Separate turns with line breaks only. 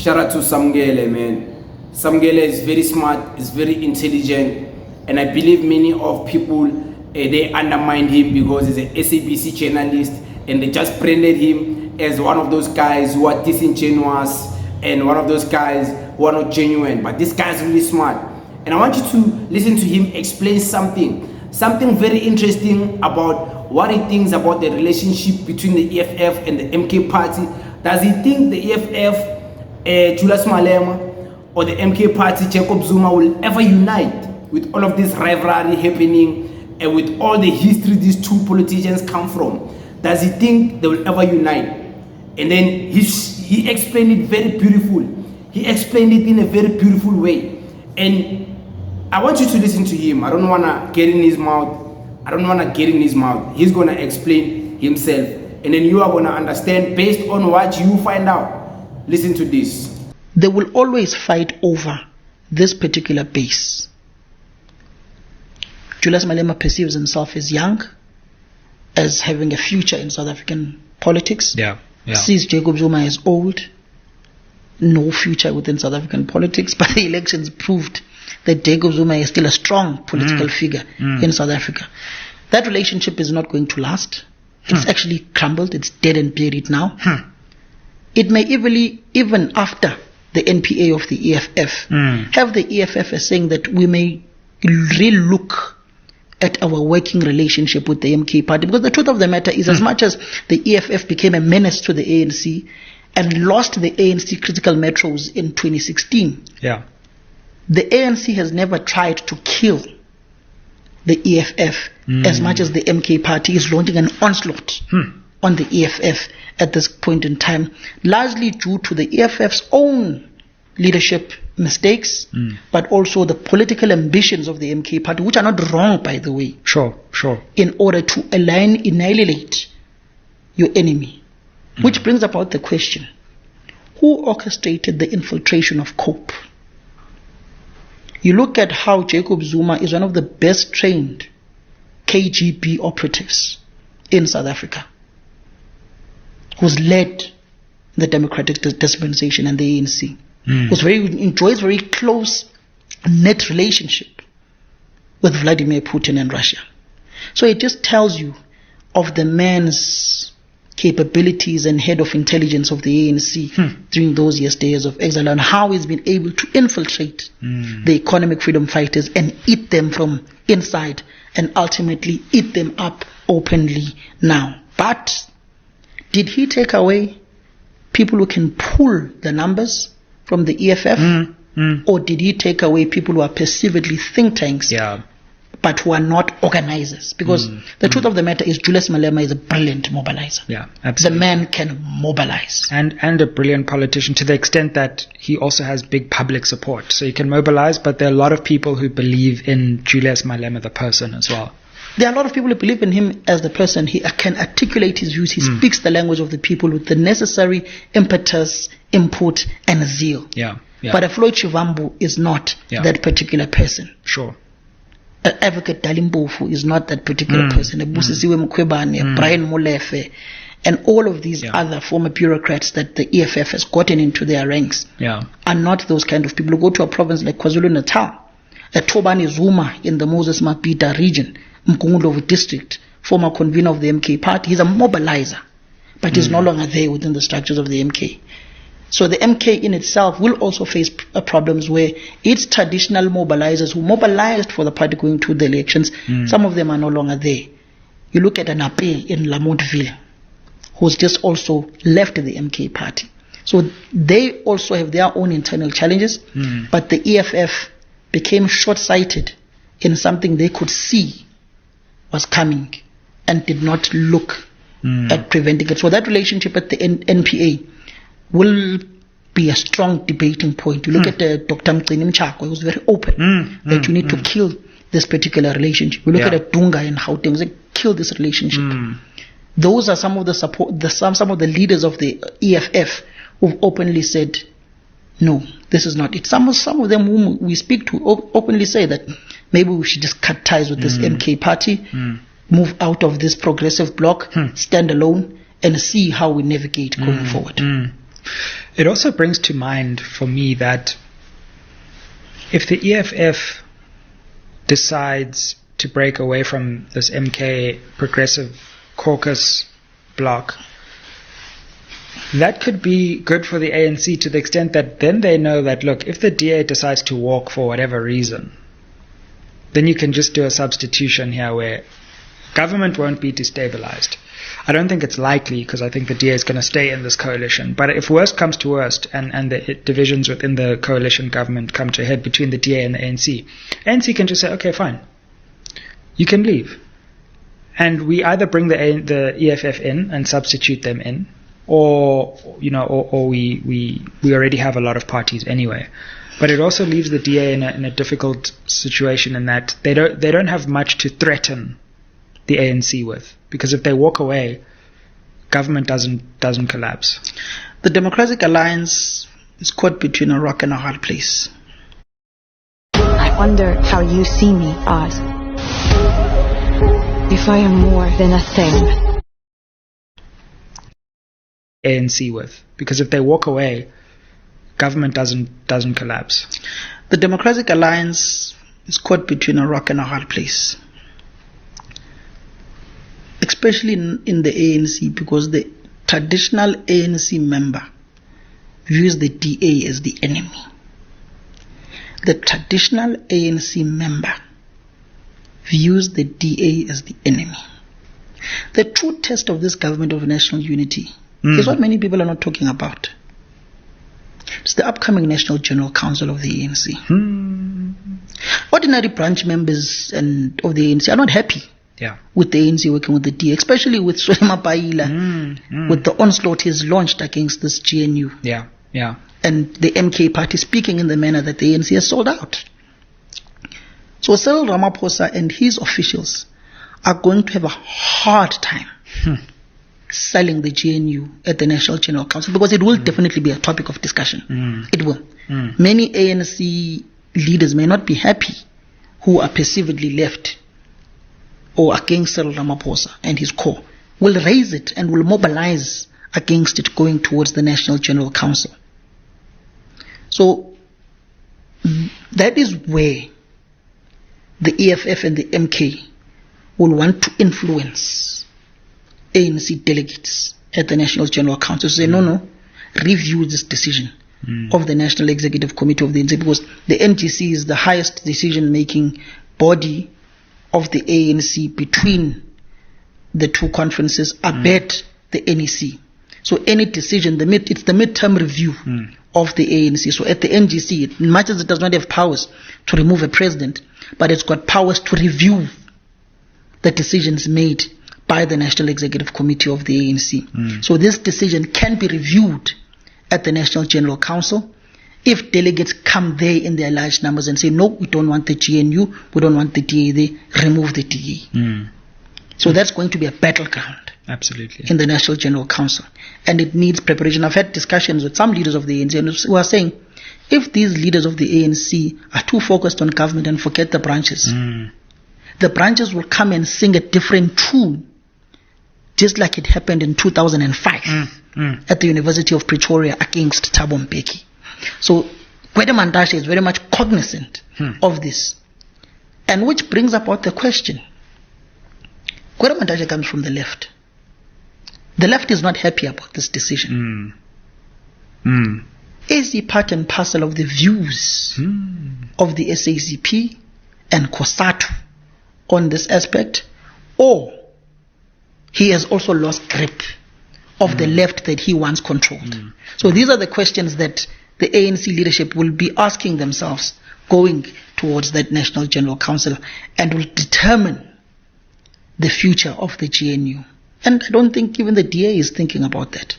shout out to Samkele, man. Samkele is very smart, is very intelligent, and I believe many of people they undermined him because he's an SABC journalist, and they just branded him as one of those guys who are disingenuous and one of those guys who are not genuine. But this guy is really smart, and I want you to listen to him explain something very interesting about what he thinks about the relationship between the EFF and the MK party. Does he think the EFF, Julius Malema, or the MK party, Jacob Zuma, will ever unite with all of this rivalry happening and with all the history these two politicians come from? Does he think they will ever unite? And then he explained it very beautiful. He explained it in a very beautiful way. And I want you to listen to him. I don't want to get in his mouth. He's going to explain himself. And then you are going to understand based on what you find out. Listen to this.
They will always fight over this particular base. Julius Malema perceives himself as young, as having a future in South African politics.
Yeah.
Sees Jacob Zuma as old, no future within South African politics. But the elections proved that Jacob Zuma is still a strong political figure in South Africa. That relationship is not going to last. It's actually crumbled. It's dead and buried now. It may even after the NPA of the EFF, have the EFF as saying that we may relook at our working relationship with the MK party. Because the truth of the matter is, as much as the EFF became a menace to the ANC and lost the ANC critical metros in 2016, the ANC has never tried to kill the EFF as much as the MK party is launching an onslaught on the EFF at this point in time, largely due to the EFF's own leadership mistakes, but also the political ambitions of the MK party, which are not wrong, by the way.
Sure.
In order to annihilate your enemy. Which brings about the question, who orchestrated the infiltration of COPE? You look at how Jacob Zuma is one of the best trained KGB operatives in South Africa, who's led the Democratic Dispensation and the ANC, enjoys very close net relationship with Vladimir Putin and Russia. So it just tells you of the man's capabilities and head of intelligence of the ANC during those days of exile, and how he's been able to infiltrate the economic freedom fighters and eat them from inside and ultimately eat them up openly now. But did he take away people who can pull the numbers from the EFF? Or did he take away people who are perceivedly think tanks but who are not organizers? Because the truth of the matter is, Julius Malema is a brilliant mobilizer.
Yeah, absolutely.
The man can mobilize.
And a brilliant politician, to the extent that he also has big public support. So he can mobilize, but there are a lot of people who believe in Julius Malema, the person, as well.
There are a lot of people who believe in him as the person. He can articulate his views. He speaks the language of the people with the necessary impetus, input, and zeal. But a Floyd Shivambu is not that particular person.
Sure.
Advocate Dalimbofu is not that particular person. Busisiwe Mkhwebane, Brian Molefe, and all of these other former bureaucrats that the EFF has gotten into their ranks are not those kind of people. Who go to a province like KwaZulu-Natal, Tobani Zuma in the Moses Mabhida region, Mkungulovu district, former convener of the MK party. He's a mobilizer, but he's no longer there within the structures of the MK. So the MK in itself will also face problems where its traditional mobilizers who mobilized for the party going to the elections, some of them are no longer there. You look at an Ape in Lamontville, who's just also left the MK party. So they also have their own internal challenges, but the EFF became short-sighted in something they could see was coming and did not look at preventing it. So that relationship at the NPA will be a strong debating point. You look at Dr. Mcini Mchako, he was very open that you need to kill this particular relationship. You look at Dunga and Gauteng, they kill this relationship. Those are some of the support, some of the leaders of the EFF who've openly said, no, this is not it. Some of them whom we speak to openly say that maybe we should just cut ties with this MK party, move out of this progressive bloc, stand alone, and see how we navigate going forward.
It also brings to mind for me that if the EFF decides to break away from this MK progressive caucus bloc, that could be good for the ANC to the extent that then they know that, look, if the DA decides to walk for whatever reason, then you can just do a substitution here where government won't be destabilized. I don't think it's likely because I think the DA is going to stay in this coalition. But if worst comes to worst and the divisions within the coalition government come to a head between the DA and the ANC can just say, okay, fine, you can leave. And we either bring the EFF in and substitute them in, or we already have a lot of parties anyway. But it also leaves the DA in a difficult situation in that they don't have much to threaten the ANC with, because if they walk away, government doesn't collapse.
The Democratic Alliance is caught between a rock and a hard place.
I wonder how you see me, Oz. If I am more than a thing.
ANC with, because if they walk away, government doesn't collapse.
The Democratic Alliance is caught between a rock and a hard place, especially in the ANC, because the traditional ANC member views the DA as the enemy. The traditional ANC member views the DA as the enemy. The true test of this government of national unity is what many people are not talking about. It's the upcoming National General Council of the ANC. Ordinary branch members of the ANC are not happy with the ANC working with the DA, especially with Solema Paila, with the onslaught he's launched against this GNU. And the MK party speaking in the manner that the ANC has sold out. So Cyril Ramaphosa and his officials are going to have a hard time selling the GNU at the National General Council, because it will definitely be a topic of discussion. It will. Many ANC leaders may not be happy who are perceivedly left or against Cyril Ramaphosa and his core, will raise it and will mobilize against it going towards the National General Council. So that is where the EFF and the MK will want to influence ANC delegates at the National General Council to say, no, review this decision of the National Executive Committee of the ANC, because the NGC is the highest decision-making body of the ANC between the two conferences, abet the NEC. So any decision, it's the midterm review of the ANC. So at the NGC, much as it does not have powers to remove a president, but it's got powers to review the decisions made by the National Executive Committee of the ANC. So this decision can be reviewed at the National General Council. If delegates come there in their large numbers and say, no, we don't want the GNU, we don't want the DA there, remove the DA. So that's going to be a battleground.
Absolutely.
In the National General Council. And it needs preparation. I've had discussions with some leaders of the ANC who are saying, if these leaders of the ANC are too focused on government and forget the branches, the branches will come and sing a different tune, just like it happened in 2005 at the University of Pretoria against Thabo Mbeki. So Gwede Mantashe is very much cognizant of this. And which brings about the question. Gwede Mantashe comes from the left. The left is not happy about this decision. Is he part and parcel of the views of the SACP and COSATU on this aspect? Or he has also lost grip of the left that he once controlled? So these are the questions that the ANC leadership will be asking themselves going towards that National General Council, and will determine the future of the GNU. And I don't think even the DA is thinking about that.